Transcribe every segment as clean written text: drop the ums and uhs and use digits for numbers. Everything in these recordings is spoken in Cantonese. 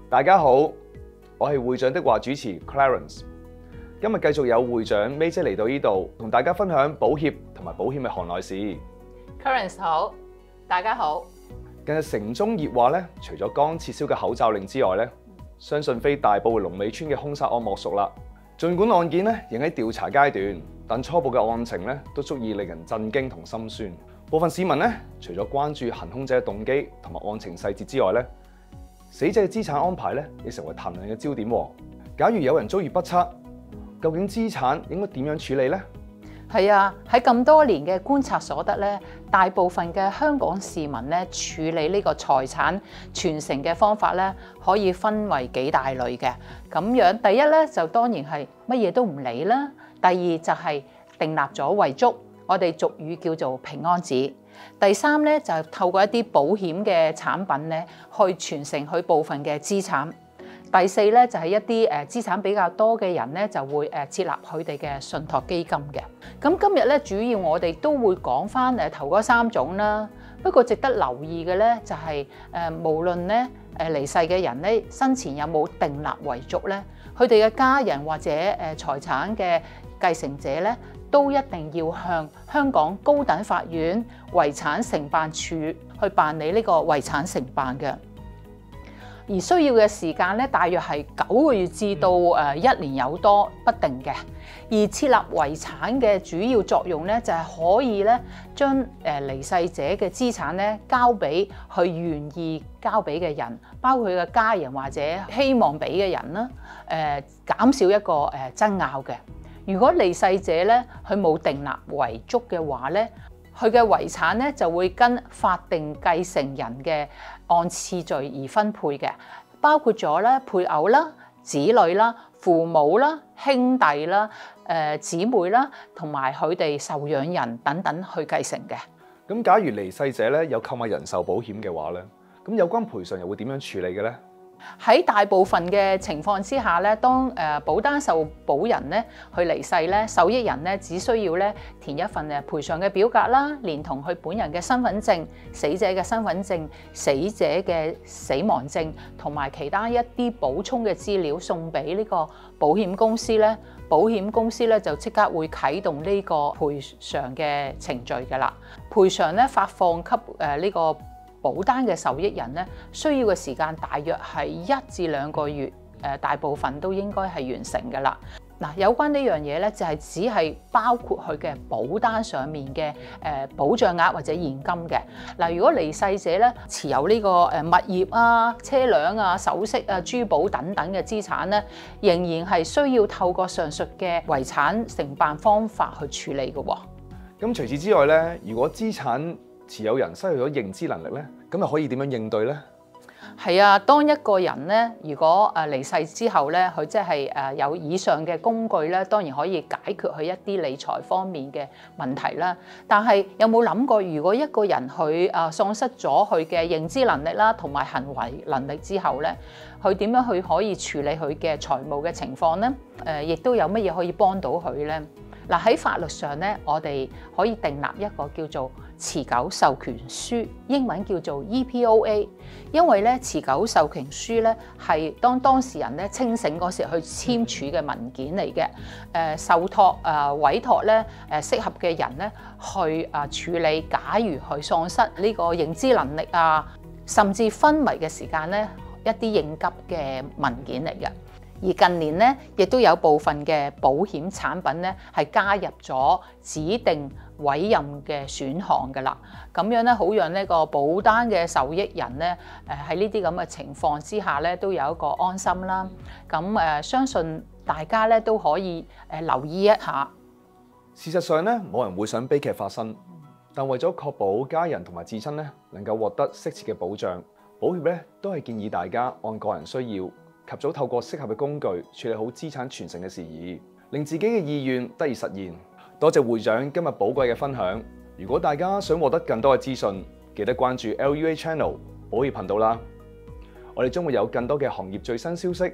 大家好，我係會長的話主持 Clarence。今日繼續有會長 May 姐嚟到呢度，同大家分享保協同埋保險嘅行內事。Clarence 好，大家好。近日城中熱話咧，除咗剛撤銷嘅口罩令之外咧，相信非大埔龍尾村嘅兇殺案莫屬啦。儘管案件咧仍喺調查階段，但初步嘅案情咧都足以令人震驚同心酸。部分市民咧，除咗關注行兇者嘅動機同埋案情細節之外咧，死者嘅資產安排咧亦成為談論嘅焦點。假如有人遭遇不測，究竟資產應該點樣處理呢？係啊，喺咁多年嘅觀察所得咧，大部分嘅香港市民咧處理呢個財產傳承嘅方法咧，可以分為幾大類嘅。咁樣第一咧就當然係乜嘢都唔理啦。第二就係訂立咗遺囑，我哋俗語叫做平安紙。第三咧就係透過一啲保險嘅產品咧，去傳承佢部分嘅資產。第四咧就係一啲資產比較多嘅人咧，就會設立佢哋嘅信託基金嘅。咁今日咧主要我哋都會講翻頭嗰三種啦。不過值得留意嘅咧就係無論咧離世嘅人咧生前有冇訂立遺囑咧，佢哋嘅家人或者財產嘅繼承者咧，都一定要向香港高等法院遺產承辦處去辦理呢個遺產承辦嘅。而需要嘅時間咧，大約係9個月至到1年有多不定嘅。而設立遺產嘅主要作用咧，就係可以咧將離世者嘅資產咧交俾佢願意交俾嘅人，包括佢嘅家人或者希望俾嘅人啦。減少一個爭拗嘅。如果離世者咧佢冇訂立遺囑嘅話咧，佢嘅遺產咧就會跟法定繼承人嘅按次序而分配嘅，包括咗咧配偶啦、子女啦、父母啦、兄弟啦、姊妹啦，同埋佢哋受養人等等去繼承嘅。咁假如離世者咧有購買人壽保險嘅話咧，咁有關賠償又會點樣處理嘅咧？喺大部分嘅情況之下咧，當保單受保人咧去離世咧，受益人咧只需要咧填一份賠償嘅表格啦，連同佢本人嘅身份證、死者嘅身份證、死者嘅死亡證同埋其他一啲補充嘅資料送俾呢個保險公司咧，保險公司咧就即刻會啟動呢個賠償嘅程序㗎喇。賠償咧發放給呢個保單嘅受益人咧，需要嘅時間大約係1至2個月，大部分都應該係完成㗎啦。嗱，有關呢樣嘢咧，就係只係包括佢嘅保單上面嘅保障額或者現金嘅。嗱，如果離世者咧持有呢個物業啊、車輛啊、首飾啊、珠寶等等嘅資產咧，仍然係需要透過上述嘅遺產承辦方法去處理嘅喎。咁除此之外咧，如果資產持有人失去咗認知能力咧，咁又可以點樣應對咧？係啊，當一個人咧，如果離世之後咧，佢即係有以上嘅工具咧，當然可以解決佢一啲理財方面嘅問題啦。但係有冇諗過，如果一個人佢喪失咗佢嘅認知能力啦，同埋行為能力之後咧，佢點樣去可以處理佢嘅財務嘅情況咧？亦都有乜嘢可以幫到佢咧？嗱，喺法律上咧，我哋可以訂立一個叫做持久授權書，英文叫做 EPOA。因為咧持久授權書咧係當事人咧清醒嗰時去簽署嘅文件嚟嘅。受託委託咧適合嘅人咧去處理，假如佢喪失呢個認知能力啊，甚至昏迷嘅時間咧，一啲應急嘅文件嚟嘅。而近年咧，亦都有部分嘅保險產品咧，係加入咗指定委任嘅選項㗎啦。咁樣咧，好讓呢個保單嘅受益人咧，喺呢啲咁嘅情況之下咧，都有一個安心啦。咁相信大家咧都可以留意一下。事實上咧，冇人會想悲劇發生，但為咗確保家人同埋至親咧能夠獲得適切嘅保障，保協咧都係建議大家按個人需要，及早透過適合嘅工具處理好資產傳承嘅事宜，令自己嘅意願得以實現。多謝會長今日寶貴嘅分享。如果大家想獲得更多嘅資訊，記得關注 LUA Channel 保協頻道啦。我哋將會有更多嘅行業最新消息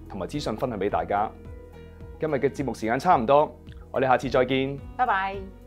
同埋資訊分享俾大家。今日嘅節目時間差唔多，我哋下次再見。拜拜。